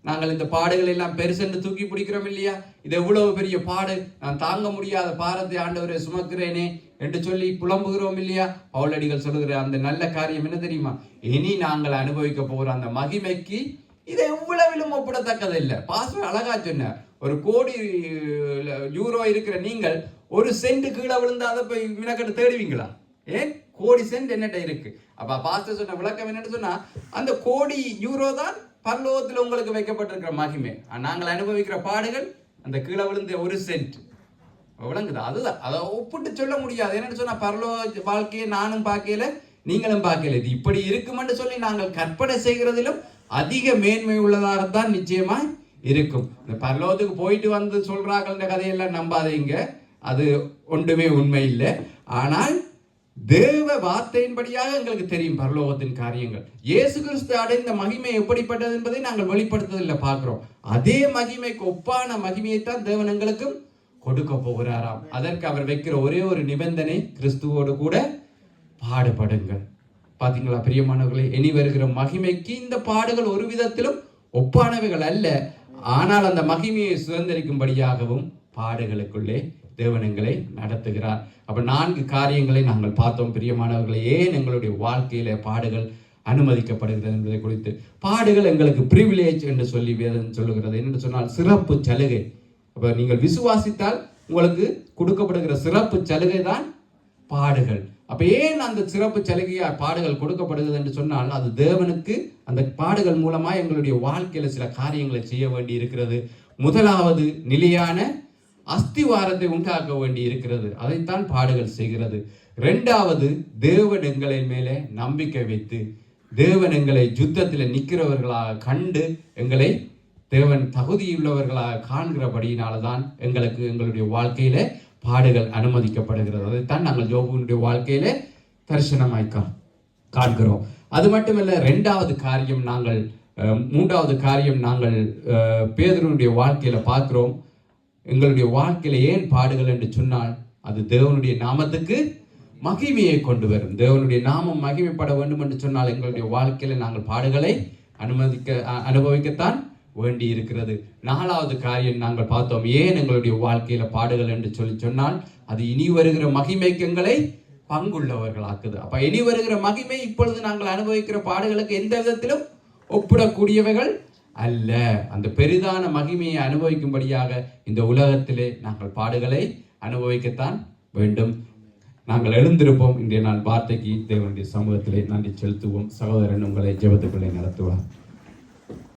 S3: நாங்கள் இந்த பாடுகள் எல்லாம் பெருசென்று தூக்கி பிடிக்கிறோம் இல்லையா? இது எவ்வளவு பெரிய பாடு, நான் தாங்க முடியாத பாரத்தை ஆண்டவரை சுமக்கிறேனே என்று சொல்லி புலம்புகிறோம் இல்லையா? பவுலடிகள் சொல்லுகிற அந்த நல்ல காரியம் என்ன தெரியுமா? இனி நாங்கள் அனுபவிக்க போகிற அந்த மகிமைக்கு இது எவ்வளவிலும் ஒப்பிடத்தக்கது இல்லை. பாஸ்டர் அழகா சொன்னார், ஒரு கோடி யூரோ இருக்கிற நீங்கள் ஒரு சென்ட் கீழே விழுந்து அதை போய் மினக்கட்டு தேடுவீங்களா? ஏன்? கோடி சென்ட் என்னட்ட இருக்கு. அப்ப பாஸ்டர் சொன்ன விளக்கம் என்னன்னு சொன்னா, அந்த கோடி யூரோ தான் பரலோகத்தில் உங்களுக்கு வைக்கப்பட்டிருக்கிற மகிமை. நாங்கள் அனுபவிக்கிற பாடுகள் அந்த கீழே விழுந்த ஒரு சென்ட் விளங்குது. அதுதான், அதை ஒப்பிட்டு சொல்ல முடியாது. என்னன்னு சொன்னா பரலோக வாழ்க்கையை நானும் பார்க்கல, நீங்களும் பார்க்கல. இது இப்படி இருக்குமென்று சொல்லி நாங்கள் கற்பனை செய்கிறதிலும் அதிக மேன்மை உள்ளதாகத்தான் நிச்சயமா இருக்கும். இந்த பரலோகத்துக்கு போயிட்டு வந்து சொல்றாங்க கதையெல்லாம் நம்பாதீங்க, அது ஒன்றுமே உண்மை இல்லை. ஆனால் தேவ வார்த்தையின்படியாக எங்களுக்கு தெரியும் பரலோகத்தின் காரியங்கள். இயேசு கிறிஸ்து அடைந்த மகிமை எப்படிப்பட்டது என்பதை நாங்கள் வெளிப்படுத்துவதில்லை பார்க்கிறோம். அதே மகிமைக்கு ஒப்பான மகிமையைத்தான் தேவன் எங்களுக்கும் கொடுக்க போகிறாராம். அதற்கு அவர் வைக்கிற ஒரே ஒரு நிபந்தனை, கிறிஸ்துவோடு கூட பாடுபடுங்கள். பாத்தீங்களா பிரியமானவர்களே? இனி வருகிற மகிமைக்கு இந்த பாடுகள் ஒரு விதத்திலும் ஒப்பானவைகள் அல்ல. ஆனால் அந்த மகிமையை சுதந்திரிக்கும்படியாகவும் பாடுகளுக்குள்ளே தேவன் எங்களை நடத்துகிறார். அப்ப 4 காரியங்களை நாங்கள் பார்த்தோம் பிரியமானவர்களே. ஏன் எங்களுடைய வாழ்க்கையில பாடுகள் அனுமதிக்கப்படுகிறது என்பதை குறித்து. பாடுகள் எங்களுக்கு பிரிவிலேஜ் என்று சொல்லி வேதம் சொல்லுகிறது. என்று சொன்னால் சிறப்பு சலுகை. அப்ப நீங்கள் விசுவாசித்தால் உங்களுக்கு கொடுக்கப்படுகிற சிறப்பு சலுகை தான் பாடுகள். அப்ப ஏன் அந்த சிறப்பு சலுகையா பாடுகள் கொடுக்கப்படுகிறது என்று சொன்னால், அது தேவனுக்கு அந்த பாடுகள் மூலமா எங்களுடைய வாழ்க்கையில சில காரியங்களை செய்ய வேண்டி இருக்கிறது. முதலாவது, நிலையான அஸ்திவாரத்தை உண்டாக்க வேண்டி இருக்கிறது. அதைத்தான் பாடுகள் செய்கிறது. 2வது, தேவன் எங்களை மேலே நம்பிக்கை வைத்து தேவன் எங்களை யுத்தத்தில் நிற்கிறவர்களாக கண்டு எங்களை தேவன் தகுதியுள்ளவர்களாக காண்கிறபடியினால்தான் எங்களுக்கு எங்களுடைய வாழ்க்கையில பாடுகள் அனுமதிக்கப்படுகிறது. அதைத்தான் நாங்கள் யோபுவினுடைய வாழ்க்கையில தரிசனமாய் காண்கிறோம். அது மட்டுமல்ல, 2வது காரியம் நாங்கள் 3வது காரியம் நாங்கள் பேதுருவினுடைய வாழ்க்கையில பார்க்கிறோம். எங்களுடைய வாழ்க்கையில ஏன் பாடுகள் என்று சொன்னால், அது தேவனுடைய நாமத்துக்கு மகிமையை கொண்டு வரும். தேவனுடைய நாமம் மகிமைப்பட வேண்டும் என்று சொன்னால் எங்களுடைய வாழ்க்கையில நாங்கள் பாடுகளை அனுபவிக்கத்தான் வேண்டி இருக்கிறது. 4வது காரியம் நாங்கள் பார்த்தோம், ஏன் எங்களுடைய வாழ்க்கையில பாடுகள் என்று சொன்னால், அது இனி வருகிற மகிமைக்கு எங்களை பங்குள்ளவர்களாக்குது. அப்ப இனி வருகிற மகிமை இப்பொழுது நாங்கள் அனுபவிக்கிற பாடுகளுக்கு எந்த விதத்திலும் ஒப்பிடக்கூடியவைகள் அல்ல. அந்த பெரிதான மகிமையை அனுபவிக்கும்படியாக இந்த உலகத்திலே நாங்கள் பாடுகளை அனுபவிக்கத்தான் வேண்டும். நாங்கள் எழுந்திருப்போம். இன்றைய நாள் வார்த்தைக்கு தேவனுடைய சமூகத்திலே நன்றி செலுத்துவோம். சகோதரன் உங்களை ஜெபத்துக்குள்ளே நடத்துவார்.